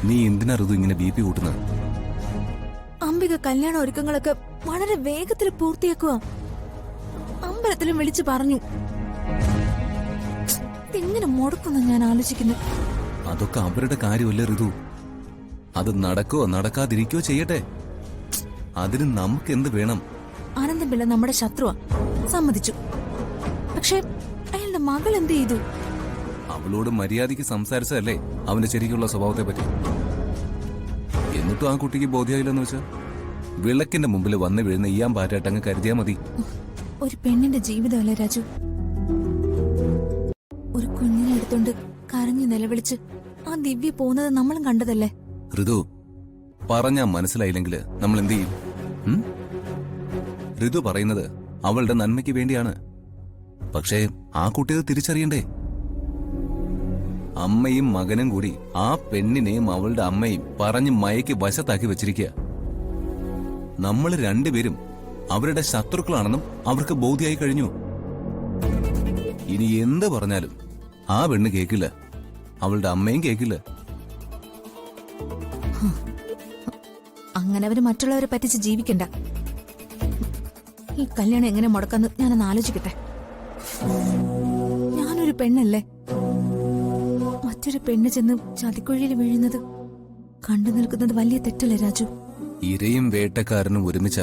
നീ എന്തിനാ ഋതു ഇങ്ങനെ ബി പി കൂട്ടുന്നത്? അംബിക കല്യാണ ഒരുക്കങ്ങളൊക്കെ വളരെ വേഗത്തിൽ പൂർത്തിയാക്കുക. അമ്പലത്തിലും വിളിച്ചു പറഞ്ഞു. ഇതെങ്ങനെ മുടക്കുന്ന ഞാൻ ആലോചിക്കുന്നു. അതൊക്കെ അവരുടെ കാര്യമല്ലേ ഋതു. അത് നടക്കോ നടക്കാതിരിക്കോ ചെയ്യട്ടെ. അതിന് നമുക്ക് എന്ത് വേണം? ആനന്ദം പിള്ള നമ്മുടെ ശത്രുവാ, സമ്മതിച്ചു. പക്ഷെ അയാളുടെ മകൾ എന്ത് ചെയ്തു? അവളോട് മര്യാദയ്ക്ക് സംസാരിച്ചതല്ലേ അവന്റെ ശരിക്കുള്ള സ്വഭാവത്തെ പറ്റി. എന്നിട്ടും ആ കുട്ടിക്ക് ബോധ്യമായില്ലെന്ന് വെച്ചാ വിളക്കിന്റെ മുമ്പിൽ വന്ന് വീഴുന്ന ഈയാൻ പാറ്റാട്ടങ്ങ് കരുതിയാ മതി. ഒരു പെണ്ണിന്റെ ജീവിതമല്ലേ രാജു. ഒരു കുഞ്ഞിനെ എടുത്തോണ്ട് കരഞ്ഞു നിലവിളിച്ച് ആ ദിവ്യ പോകുന്നത് നമ്മളും കണ്ടതല്ലേ. ഋതു, പറഞ്ഞാ മനസ്സിലായില്ലെങ്കിൽ നമ്മൾ എന്ത് ചെയ്യും? ഋതു പറയുന്നത് അവളുടെ നന്മയ്ക്ക് വേണ്ടിയാണ്. പക്ഷേ ആ കുട്ടി അത് തിരിച്ചറിയണ്ടേ? അമ്മയും മകനും കൂടി ആ പെണ്ണിനെയും അവളുടെ അമ്മയും പറഞ്ഞ് മയക്ക് വശത്താക്കി വെച്ചിരിക്കുക. നമ്മൾ രണ്ടുപേരും അവരുടെ ശത്രുക്കളാണെന്നും അവർക്ക് ബോധ്യമായി കഴിഞ്ഞു. ഇനി എന്ത് പറഞ്ഞാലും ആ പെണ്ണ് കേക്കില്ല, അവളുടെ അമ്മയും കേക്കില്ല. അങ്ങനെ അവര് മറ്റുള്ളവരെ പറ്റിച്ച് ജീവിക്കണ്ട. ഈ കല്യാണം എങ്ങനെ മുടക്കാന്ന് ഞാനൊന്ന് ആലോചിക്കട്ടെ. ഞാനൊരു പെണ്ണല്ലേ. മറ്റൊരു പെണ്ണ് ചെന്ന് ചതിക്കുഴിയിൽ വീഴുന്നത് കണ്ടു നിൽക്കുന്നത് വലിയ തെറ്റല്ലേ രാജു? ഇരയും വേട്ടക്കാരനും ഒരുമിച്ച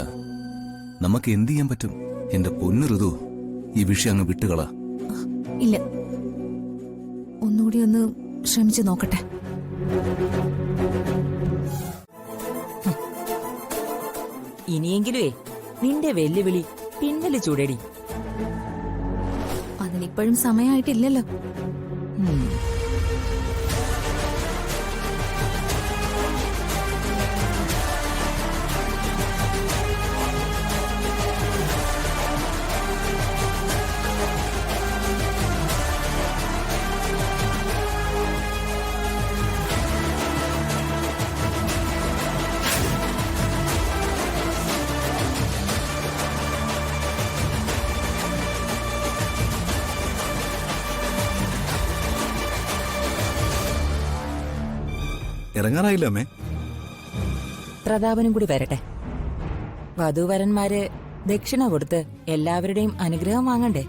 നമുക്ക് എന്ത് ചെയ്യാൻ പറ്റും? എന്റെ പൊന്നു ഋതു, ഈ വിഷയം അങ്ങ് വിട്ടുകളാ. ഇല്ല, ഒന്നുകൂടി ഒന്ന് ശ്രമിച്ചു നോക്കട്ടെ. ഇനിയെങ്കിലുവേ നിന്റെ വെല്ലുവിളി പിന്നല് ചൂടടി. അതിനിപ്പോഴും സമയമായിട്ടില്ലല്ലോ. ഇറങ്ങാറായില്ല അമ്മേ. പ്രതാപനും കൂടി വരട്ടെ. വധൂവരന്മാര് ദക്ഷിണ കൊടുത്ത് എല്ലാവരുടെയും അനുഗ്രഹം വാങ്ങണ്ടേ?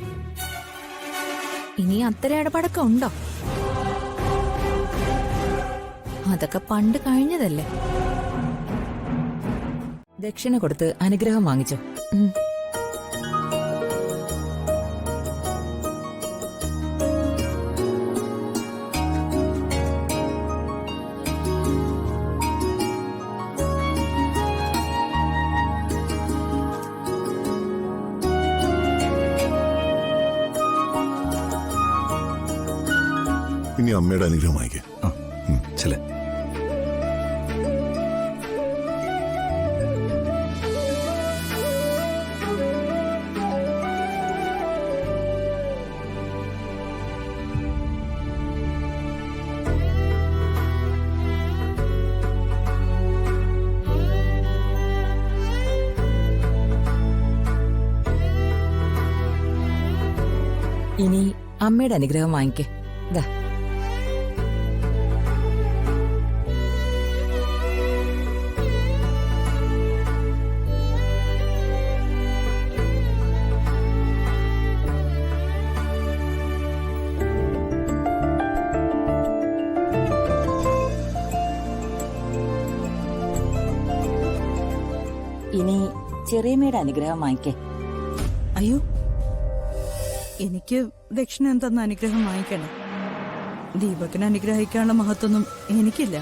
ഇനി അത്തരം ഇടപാടൊക്കെ ഉണ്ടോ? അതൊക്കെ പണ്ട് കഴിഞ്ഞതല്ലേ. ദക്ഷിണ കൊടുത്ത് അനുഗ്രഹം വാങ്ങിച്ചോ. ഇനി അമ്മയുടെ അനുഗ്രഹം വാങ്ങിക്കേ. ചില ഇനി അമ്മയുടെ അനുഗ്രഹം വാങ്ങിക്കേ. ദാ ഇനി ചെറിയമ്മയുടെ അനുഗ്രഹം വാങ്ങിക്കേ. അയ്യോ, എനിക്ക് ദക്ഷിണ എന്തെന്ന അനുഗ്രഹം വാങ്ങിക്കണം. ദീപകിനെ അനുഗ്രഹിക്കാനുള്ള മഹത്വമൊന്നും എനിക്കില്ല.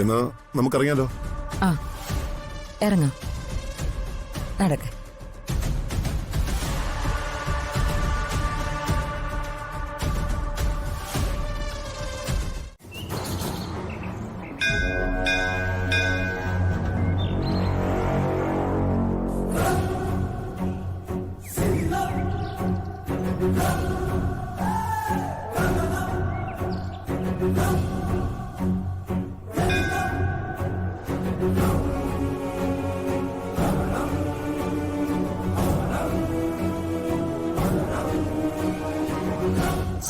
എന്നാ നമുക്കറിയാലോ. ആ, ഇറങ്ങാം. നടക്ക്.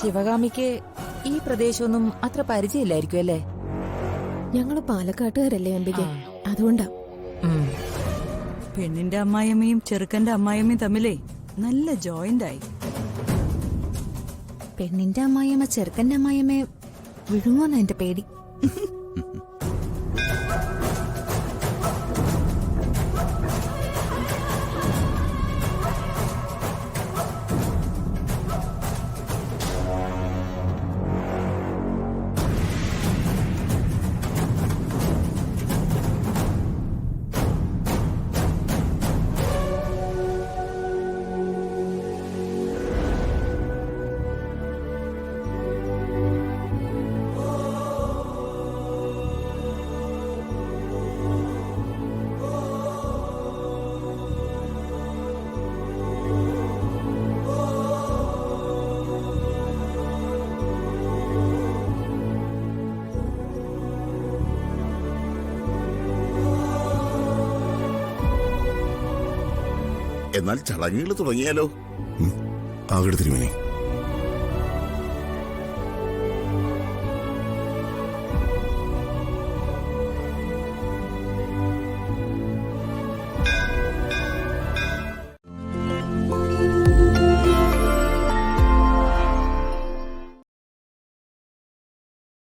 ശിവകാമിക്ക് ഈ പ്രദേശമൊന്നും അത്ര പരിചയമില്ലായിരിക്കും അല്ലേ? ഞങ്ങള് പാലക്കാട്ടുകാരല്ലേ അംബിക, അതുകൊണ്ടാ. ഉം. പെണ്ണിന്റെ അമ്മായിയമ്മയും ചെറുക്കന്റെ അമ്മായിയമ്മയും തമ്മിലേ നല്ല ജോയിന്റ് ആയി. പെണ്ണിന്റെ അമ്മായിയമ്മ ചെറുക്കന്റെ അമ്മായിയമ്മയെ വിഴുങ്ങുമെന്ന എന്റെ പേടി. എന്നാൽ ചടങ്ങുകൾ തുടങ്ങിയാലോ? ആകട്ടെ തിരുമേനി.